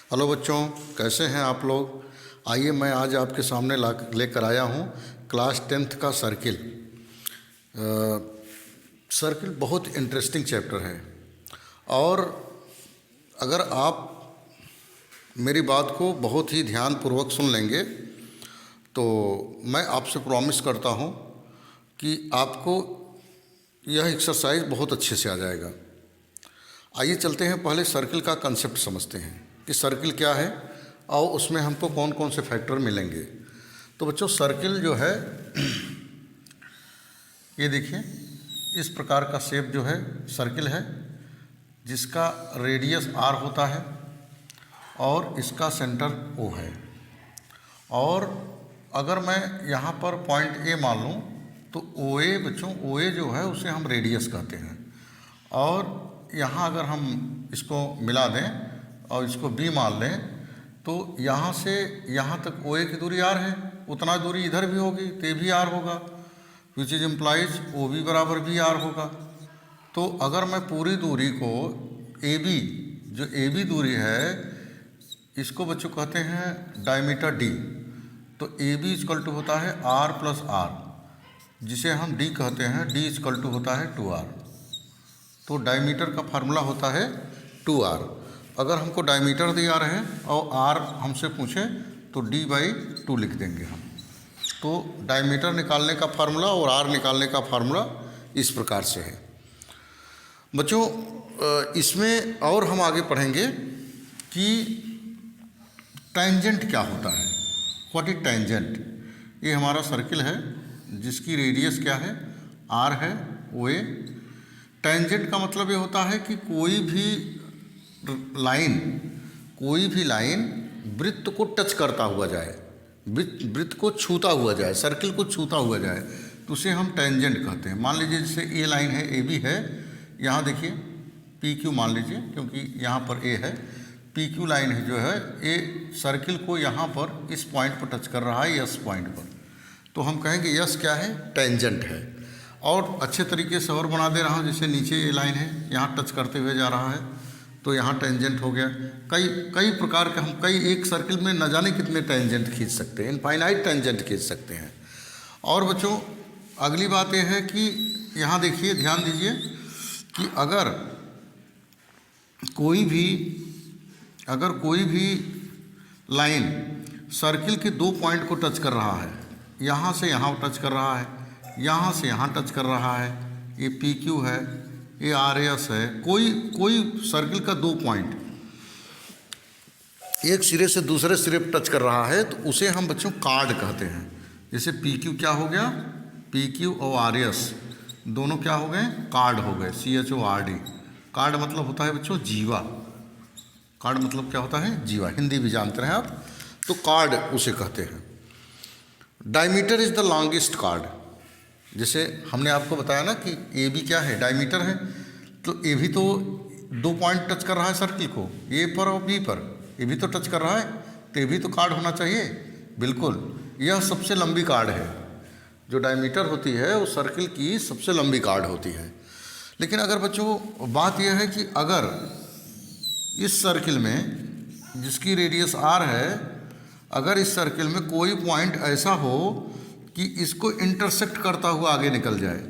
Hello बच्चों, कैसे हैं आप लोग। आइए मैं आज आपके सामने लेकर आया हूँ क्लास 10th का सर्किल। सर्किल बहुत इंटरेस्टिंग चैप्टर है और अगर आप मेरी बात को बहुत ही ध्यानपूर्वक सुन लेंगे तो मैं आपसे प्रॉमिस करता हूँ कि आपको यह एक्सरसाइज बहुत अच्छे से आ जाएगा। आइए चलते हैं, पहले सर्किल का कंसेप्ट समझते हैं कि सर्किल क्या है और उसमें हमको कौन कौन से फैक्टर मिलेंगे। तो बच्चों, सर्किल जो है ये देखिए, इस प्रकार का शेप जो है सर्किल है, जिसका रेडियस r होता है और इसका सेंटर O है। और अगर मैं यहाँ पर पॉइंट A मान लूँ तो OA बच्चों, OA जो है उसे हम रेडियस कहते हैं। और यहाँ अगर हम इसको मिला दें और इसको B मान लें तो यहाँ से यहाँ तक OA की दूरी R है, उतना दूरी इधर भी होगी तो ये भी R होगा, विच इज इम्प्लाइज OB बराबर भी R होगा। तो अगर मैं पूरी दूरी को AB, जो AB दूरी है, इसको बच्चों कहते हैं डायमीटर D, तो AB इक्वल टू होता है R प्लस R, जिसे हम D कहते हैं, D इक्वल टू होता है 2R। तो डायमीटर का फार्मूला होता है 2R। अगर हमको डायमीटर दिया रहे और R हमसे पूछे तो D/2 लिख देंगे हम। तो डायमीटर निकालने का फार्मूला और R निकालने का फार्मूला इस प्रकार से है। बच्चों, इसमें और हम आगे पढ़ेंगे कि टेंजेंट क्या होता है, व्हाट इज टेंजेंट। ये हमारा सर्किल है जिसकी रेडियस क्या है, R है, OA। टेंजेंट का मतलब ये होता है कि कोई भी लाइन वृत्त को टच करता हुआ जाए, वृत्त को छूता हुआ जाए, सर्किल को छूता हुआ जाए, तो उसे हम टेंजेंट कहते हैं। मान लीजिए जैसे ये लाइन है, AB है, यहाँ देखिए PQ मान लीजिए, क्योंकि यहाँ पर A है, PQ लाइन है जो है, ये सर्किल को यहाँ पर इस पॉइंट पर टच कर रहा है, S पॉइंट पर, तो हम कहेंगे S क्या है, टेंजेंट है। और अच्छे तरीके से और बना दे रहा हूँ, जैसे नीचे ये लाइन है, यहाँ टच करते हुए जा रहा है, तो यहाँ टेंजेंट हो गया। कई प्रकार के हम एक सर्किल में न जाने कितने टेंजेंट खींच सकते हैं, इनफाइनाइट टेंजेंट खींच सकते हैं। और बच्चों, अगली बात यह है कि यहाँ देखिए, ध्यान दीजिए कि अगर कोई भी लाइन सर्किल के 2 पॉइंट को टच कर रहा है, यहाँ से यहाँ टच कर रहा है, यहाँ से यहाँ टच कर रहा है, ये PQ है, ये RS है, कोई सर्किल का 2 पॉइंट एक सिरे से दूसरे सिरे पर टच कर रहा है, तो उसे हम बच्चों कार्ड कहते हैं। जैसे PQ क्या हो गया, PQ और RS दोनों क्या हो गए, कार्ड हो गए, CHORD। कार्ड मतलब होता है बच्चों जीवा। कार्ड मतलब क्या होता है, जीवा, हिंदी भी जानते हैं आप, तो कार्ड उसे कहते हैं। Diameter is the longest card. जैसे हमने आपको बताया ना कि AB क्या है, डायमीटर है, तो AB तो 2 पॉइंट टच कर रहा है सर्किल को, A पर और B पर, AB तो टच कर रहा है, तो AB तो कार्ड होना चाहिए। बिल्कुल, यह सबसे लंबी कार्ड है, जो डायमीटर होती है वो सर्किल की सबसे लंबी कार्ड होती है। लेकिन अगर बच्चों बात यह है कि अगर इस सर्किल में जिसकी रेडियस R है, अगर इस सर्किल में कोई पॉइंट ऐसा हो कि इसको इंटरसेक्ट करता हुआ आगे निकल जाए,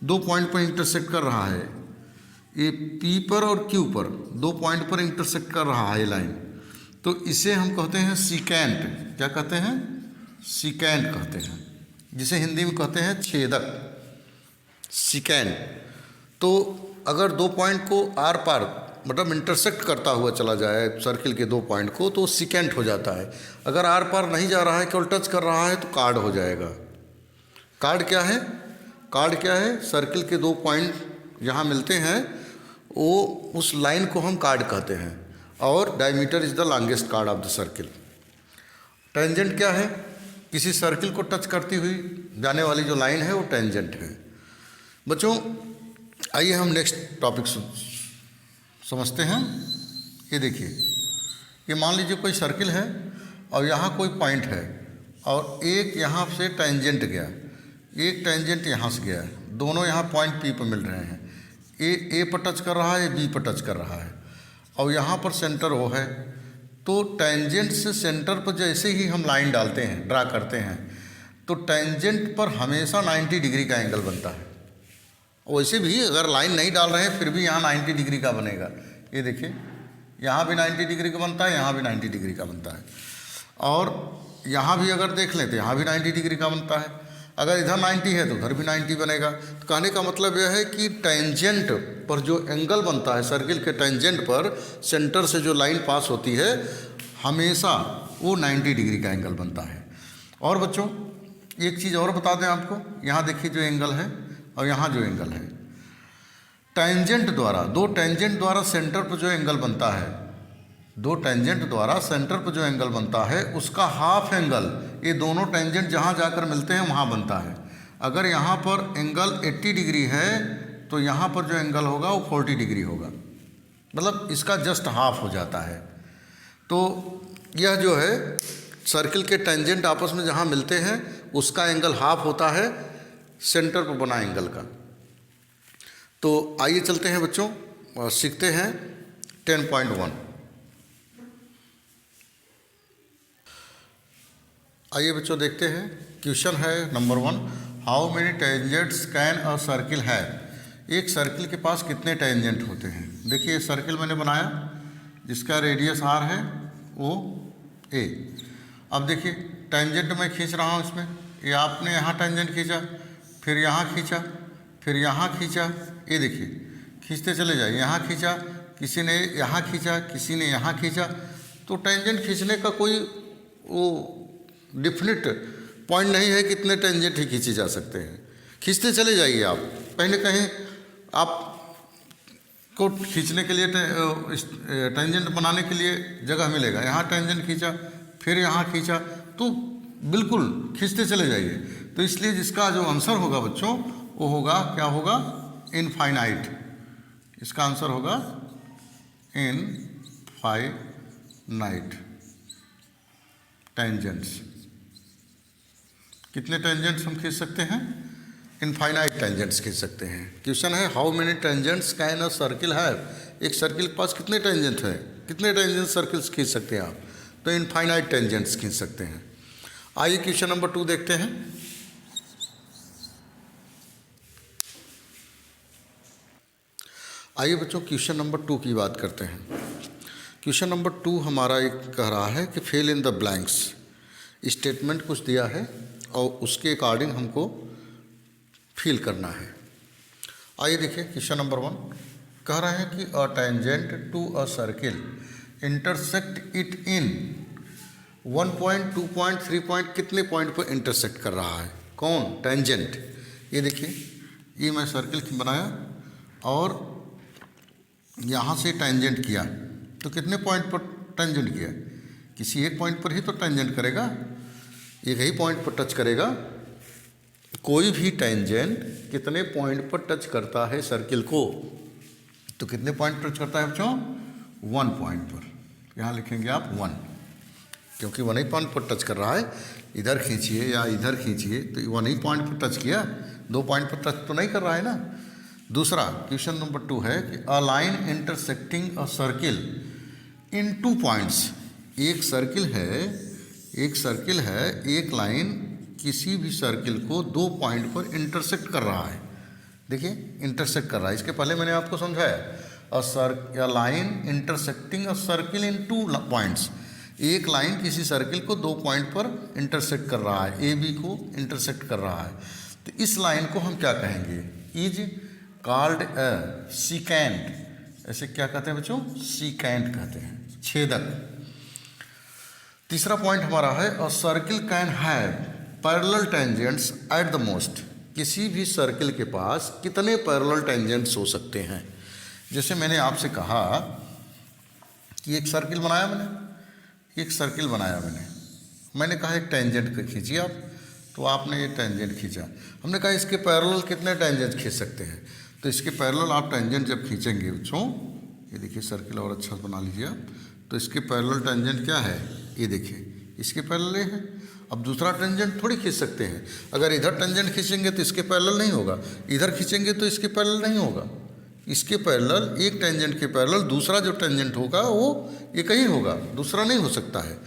2 पॉइंट पर इंटरसेक्ट कर रहा है, ये P पर और Q पर 2 पॉइंट पर इंटरसेक्ट कर रहा है ये लाइन, तो इसे हम कहते हैं सिकेंट। क्या कहते हैं, सिकेंट कहते हैं, जिसे हिंदी में कहते हैं छेदक, सिकेंट। तो अगर 2 पॉइंट को आर पार मतलब इंटरसेक्ट करता हुआ चला जाए सर्किल के 2 पॉइंट को, तो सिकेंट हो जाता है। अगर आर पार नहीं जा रहा है, केवल टच कर रहा है, तो कार्ड हो जाएगा। कार्ड क्या है, कार्ड क्या है, सर्किल के 2 पॉइंट जहाँ मिलते हैं वो उस लाइन को हम कार्ड कहते हैं। और diameter is the longest card of the circle. Tangent क्या है, किसी सर्किल को टच करती हुई जाने वाली जो लाइन है वो टेंजेंट है। बच्चों, आइए हम नेक्स्ट टॉपिक समझते हैं। ये देखिए, ये मान लीजिए कोई सर्किल है और यहाँ कोई पॉइंट है और एक यहाँ से टेंजेंट गया, एक टेंजेंट यहाँ से गया, दोनों यहाँ पॉइंट P पर मिल रहे हैं। A पर टच कर रहा है, B पर टच कर रहा है, और यहाँ पर सेंटर O है, तो टेंजेंट से सेंटर पर जैसे ही हम लाइन डालते हैं, ड्रा करते हैं, तो टेंजेंट पर हमेशा 90 डिग्री का एंगल बनता है। वैसे भी अगर लाइन नहीं डाल रहे हैं फिर भी यहाँ 90 डिग्री का बनेगा। ये देखिए, यहाँ भी 90 डिग्री का बनता है, यहाँ भी 90 डिग्री का बनता है, और यहाँ भी अगर देख लें तो यहाँ भी 90 डिग्री का बनता है। अगर इधर 90 है तो उधर भी 90 बनेगा। तो कहने का मतलब यह है कि टेंजेंट पर जो एंगल बनता है, सर्किल के टेंजेंट पर सेंटर से जो लाइन पास होती है, हमेशा वो 90 डिग्री का एंगल बनता है। और बच्चों एक चीज़ और बता दें आपको, यहाँ देखिए जो एंगल है और यहाँ जो एंगल है, टेंजेंट द्वारा, दो टेंजेंट द्वारा सेंटर पर जो एंगल बनता है, दो टेंजेंट द्वारा सेंटर पर जो एंगल बनता है उसका हाफ एंगल ये दोनों टेंजेंट जहाँ जाकर मिलते हैं वहाँ बनता है। अगर यहाँ पर एंगल 80 डिग्री है तो यहाँ पर जो एंगल होगा वो 40 डिग्री होगा, मतलब इसका जस्ट हाफ हो जाता है। तो यह जो है सर्किल के टेंजेंट आपस में जहाँ मिलते हैं उसका एंगल हाफ होता है सेंटर पर बना एंगल का। तो आइए चलते हैं बच्चों और सीखते हैं 10.1। आइए बच्चों देखते हैं, क्वेश्चन है number 1, how many tangents can a circle have. एक सर्किल के पास कितने टेंजेंट होते हैं। देखिए सर्किल मैंने बनाया जिसका रेडियस r है वो a। अब देखिए टेंजेंट मैं खींच रहा हूँ इसमें, ये आपने यहाँ टेंजेंट खींचा, फिर यहाँ खींचा, फिर यहाँ खींचा, ये देखिए खींचते चले जाइए, यहाँ खींचा, किसी ने यहाँ खींचा, किसी ने यहाँ खींचा। तो टेंजेंट खींचने का कोई वो डिफिनिट पॉइंट नहीं है, कितने टेंजेंट ही खींचे जा सकते हैं। खींचते चले जाइए आप, पहले कहीं आप को खींचने के लिए टेंजेंट बनाने के लिए जगह मिलेगा, यहाँ टेंजेंट खींचा, फिर यहाँ खींचा, तो बिल्कुल खींचते चले जाइए। तो इसलिए जिसका जो आंसर होगा बच्चों वो होगा, क्या होगा, इनफाइनाइट। इसका आंसर होगा इनफाइनाइट टेंजेंट्स। कितने टेंजेंट्स हम खींच सकते हैं, इनफाइनाइट टेंजेंट्स खींच सकते हैं। क्वेश्चन है how many tangents can a circle have. एक सर्किल के पास कितने टेंजेंट है, कितने टेंजेंट सर्किल्स खींच सकते हैं आप, तो इनफाइनाइट टेंजेंट्स खींच सकते हैं। आइए क्वेश्चन नंबर 2 देखते हैं। आइए बच्चों क्वेश्चन नंबर 2 की बात करते हैं। क्वेश्चन नंबर 2 हमारा एक कह रहा है कि fill in the blanks. Statement कुछ दिया है और उसके अकॉर्डिंग हमको फिल करना है। आइए देखिए क्वेश्चन नंबर 1 कह रहे हैं कि a tangent to a circle intersect it in 1 point, 2 point, 3 point, कितने पॉइंट पर इंटरसेक्ट कर रहा है, कौन, टेंजेंट। ये देखिए ये मैं सर्किल बनाया और यहाँ से टेंजेंट किया, तो कितने पॉइंट पर टेंजेंट किया, किसी एक पॉइंट पर ही तो टेंजेंट करेगा, एक ही पॉइंट पर टच करेगा। कोई भी टेंजेंट कितने पॉइंट पर टच करता है सर्किल को, तो कितने पॉइंट पर टच करता है बच्चों, 1 पॉइंट पर। यहाँ लिखेंगे आप 1, क्योंकि 1 ही पॉइंट पर टच कर रहा है। इधर खींचिए या इधर खींचिए तो 1 ही पॉइंट पर टच किया, 2 पॉइंट पर टच तो नहीं कर रहा है ना। दूसरा क्वेश्चन नंबर 2 है कि a line intersecting a circle in 2 points. एक सर्किल है, एक लाइन किसी भी सर्किल को 2 पॉइंट पर इंटरसेक्ट कर रहा है। देखिए इंटरसेक्ट कर रहा है, इसके पहले मैंने आपको समझाया a line intersecting a circle in 2 points. एक लाइन किसी सर्किल को 2 पॉइंट पर इंटरसेक्ट कर रहा है, ए बी को इंटरसेक्ट कर रहा है। तो इस लाइन को हम क्या कहेंगे, इज कॉल्ड अ सीकेंट। ऐसे क्या कहते हैं बच्चों, सीकेंट कहते हैं, छेदक। तीसरा पॉइंट हमारा है अ circle can have parallel tangents at the most. किसी भी सर्किल के पास कितने पैरेलल टेंजेंट्स हो सकते हैं। जैसे मैंने आपसे कहा कि एक सर्किल बनाया मैंने कहा एक टेंजेंट खींचिए आप, तो आपने ये टेंजेंट खींचा। हमने कहा इसके पैरेलल कितने टेंजेंट खींच सकते हैं, तो इसके पैरेलल आप टेंजेंट जब खींचेंगे बच्चों, ये देखिए सर्किल और अच्छा बना लीजिए आप, तो इसके पैरेलल टेंजेंट क्या है, ये देखिए इसके पैरेलल है। अब दूसरा टेंजेंट थोड़ी खींच सकते हैं, अगर इधर टेंजेंट खींचेंगे तो इसके पैरेलल नहीं होगा, इधर खींचेंगे तो इसके पैरेलल नहीं होगा। इसके पैरेलल, एक टेंजेंट के पैरेलल दूसरा जो टेंजेंट होगा वो एक ही होगा, दूसरा नहीं हो सकता है।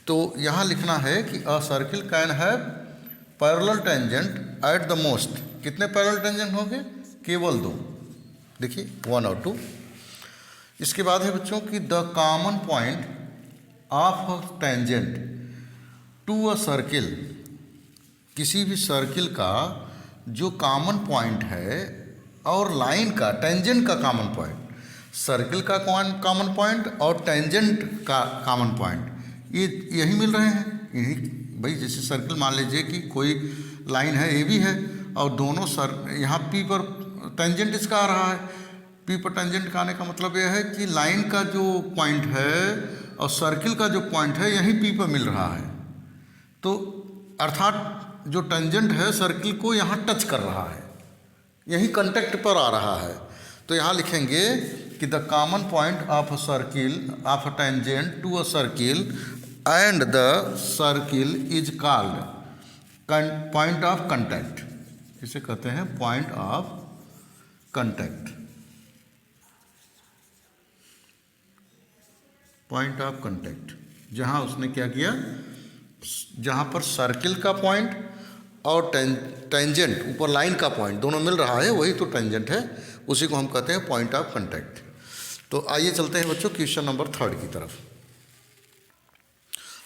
तो यहाँ लिखना है कि अ circle can have parallel tangent at the most. कितने पैरेलल टेंजेंट होंगे? केवल 2। देखिए 1 और 2। इसके बाद है बच्चों कि the common point of tangent to a circle. किसी भी सर्किल का जो कॉमन पॉइंट है और लाइन का, टेंजेंट का कॉमन पॉइंट, सर्किल का कॉमन पॉइंट और टेंजेंट का कॉमन पॉइंट, ये यही मिल रहे हैं। यही भाई, जैसे सर्किल मान लीजिए कि कोई लाइन है, ए बी है, और दोनों यहाँ पी पर टेंजेंट इसका आ रहा है। पी पर टेंजेंट का आने का मतलब यह है कि लाइन का जो पॉइंट है और सर्किल का जो पॉइंट है यही पी पर मिल रहा है। तो अर्थात जो टेंजेंट है सर्किल को यहाँ टच कर रहा है, यही कांटेक्ट पर आ रहा है। तो यहाँ लिखेंगे कि the common point of a circle of a tangent to a circle and the circle is called point of contact. इसे कहते हैं point of contact, point of contact. जहाँ उसने क्या किया, जहाँ पर सर्किल का पॉइंट और टेंजेंट, ऊपर लाइन का पॉइंट दोनों मिल रहा है, वही तो टेंजेंट है, उसी को हम कहते हैं पॉइंट ऑफ कांटेक्ट। तो आइए चलते हैं बच्चों क्वेश्चन नंबर 3 की तरफ।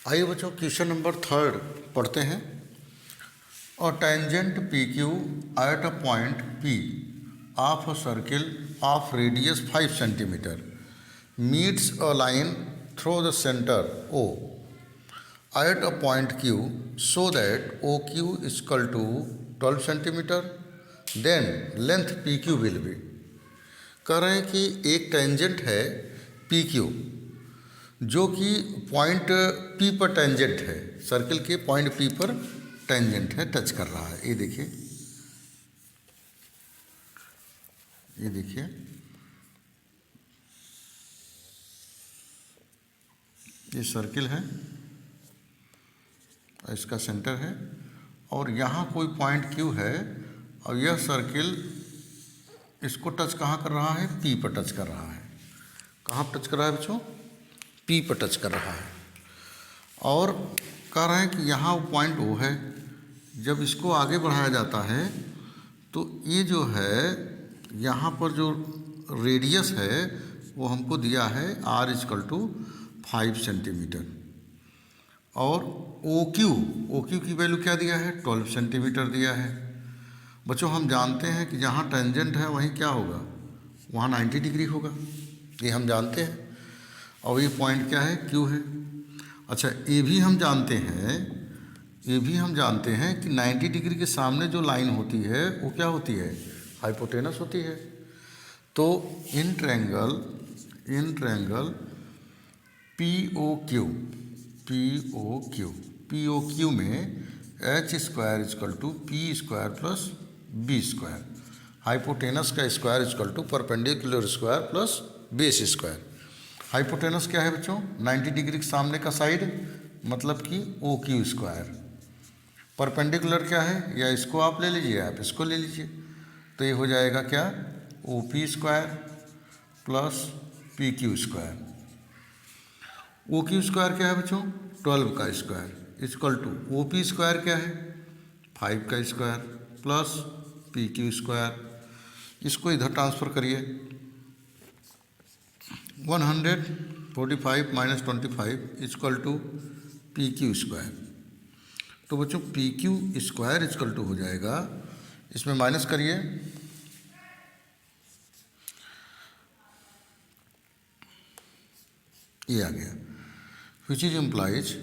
आइए बच्चों क्वेश्चन नंबर 3 पढ़ते हैं। और tangent P Q at a point P of a circle of radius 5 centimetre meets a line through the centre O at a point Q so that OQ is equal to 12 centimeter, then length PQ will be। कह रहे हैं कि एक tangent है PQ जो कि point P पर tangent है, सर्किल के पॉइंट P पर टेंजेंट है, टच कर रहा है। ये देखिए, ये देखिए, ये सर्किल है, इसका सेंटर है, और यहाँ कोई पॉइंट Q है, और यह सर्किल इसको टच कहाँ कर रहा है? P पर टच कर रहा है। कहाँ पर टच कर रहा है बच्चों? P पर टच कर रहा है। और कह रहे हैं कि यहाँ वो पॉइंट O है। जब इसको आगे बढ़ाया जाता है तो ये जो है, यहाँ पर जो रेडियस है वो हमको दिया है R = 5 सेंटीमीटर, और OQ की वैल्यू क्या दिया है? 12 सेंटीमीटर दिया है। बच्चों हम जानते हैं कि जहाँ टेंजेंट है वहीं क्या होगा? वहाँ 90 डिग्री होगा, ये हम जानते हैं। और ये पॉइंट क्या है? Q है। अच्छा, ये भी हम जानते हैं कि 90 डिग्री के सामने जो लाइन होती है वो क्या होती है? हाइपोटेनस होती है। तो इन ट्रायंगल POQ में H² = P² + B², हाइपोटेनस का square = perpendicular square plus base square. Hypotenuse क्या है बच्चों? 90 डिग्री के सामने का साइड, मतलब कि OQ²। परपेंडिकुलर क्या है? या इसको आप ले लीजिए, आप इसको ले लीजिए, तो ये हो जाएगा क्या? OP² + PQ²। OQ² क्या है बच्चों? 12 का स्क्वायर = OP² क्या है? 5 का स्क्वायर प्लस PQ²। इसको इधर ट्रांसफ़र करिए, 145 - 25 = PQ²। तो बच्चों PQ² = हो जाएगा, इसमें माइनस करिए, ये आ गया, विच इज इम्प्लाइज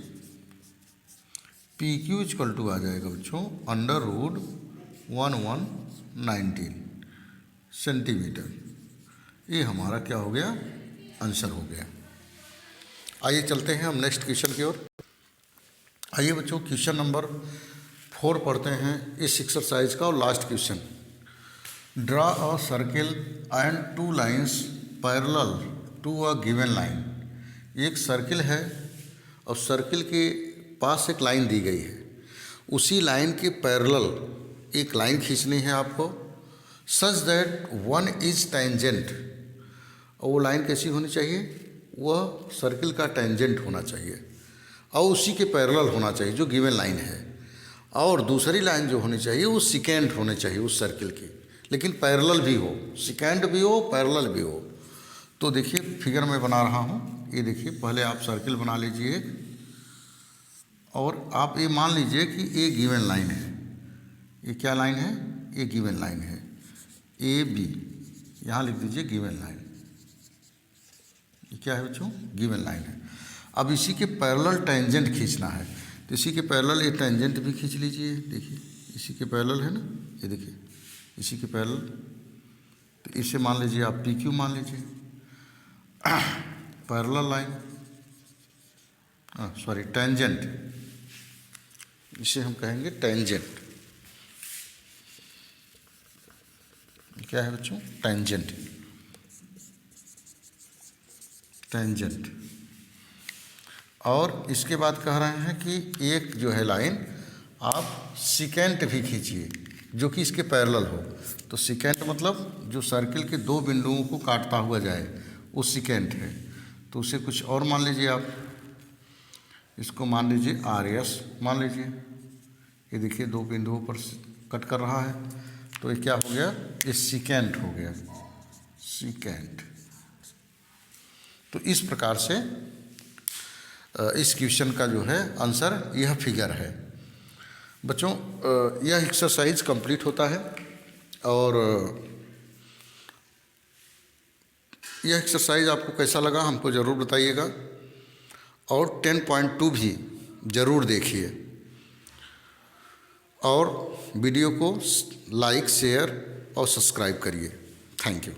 PQ = आ जाएगा बच्चों √1119 सेंटीमीटर। ये हमारा क्या हो गया? आंसर हो गया। आइए चलते हैं हम नेक्स्ट क्वेश्चन की ओर। आइए बच्चों क्वेश्चन नंबर 4 पढ़ते हैं इस एक्सरसाइज का, और last question. Draw a circle and 2 lines parallel to a given line. एक सर्किल है और सर्किल के पास एक लाइन दी गई है, उसी लाइन के पैरेलल एक लाइन खींचनी है आपको। Such that one is tangent. और वो लाइन कैसी होनी चाहिए, वह सर्किल का टेंजेंट होना चाहिए और उसी के पैरेलल होना चाहिए जो गिवन लाइन है। और दूसरी लाइन जो होनी चाहिए वो सिकेंट होनी चाहिए उस सर्किल की, लेकिन पैरेलल भी हो, सिकेंट भी हो, पैरेलल भी हो। तो देखिए फिगर मैं बना रहा हूँ, ये देखिए पहले आप सर्किल बना लीजिए और आप ये मान लीजिए कि ये गिवन लाइन है। ये क्या लाइन है, ये गिवन लाइन है ए बी, यहाँ लिख दीजिए गिवन लाइन। ये क्या है बच्चों, गिवन लाइन है। अब इसी के पैरेलल टेंजेंट खींचना है, तो इसी के पैरेलल ये टेंजेंट भी खींच लीजिए। देखिए इसी के पैरेलल है ना, ये देखिए इसी के पैरेलल। तो इसे मान लीजिए आप पी क्यू मान लीजिए, पैरेलल लाइन, सॉरी टेंजेंट, इसे हम कहेंगे टेंजेंट। क्या है बच्चों, टेंजेंट, टेंजेंट। और इसके बाद कह रहे हैं कि एक जो है लाइन आप सिकेंट भी खींचिए जो कि इसके पैरेलल हो। तो सिकेंट मतलब जो सर्किल के दो बिंदुओं को काटता हुआ जाए वो सिकेंट है। तो उसे कुछ और मान लीजिए आप, इसको मान लीजिए आर एस मान लीजिए। ये देखिए दो बिंदुओं पर कट कर रहा है, तो ये क्या हो गया, ये सिकेंट हो गया, सिकेंट। तो इस प्रकार से इस क्वेश्चन का जो है आंसर यह फिगर है। बच्चों यह एक्सरसाइज कंप्लीट होता है और यह एक्सरसाइज आपको कैसा लगा हमको ज़रूर बताइएगा और 10.2 भी ज़रूर देखिए और वीडियो को लाइक, शेयर और सब्सक्राइब करिए। Thank you.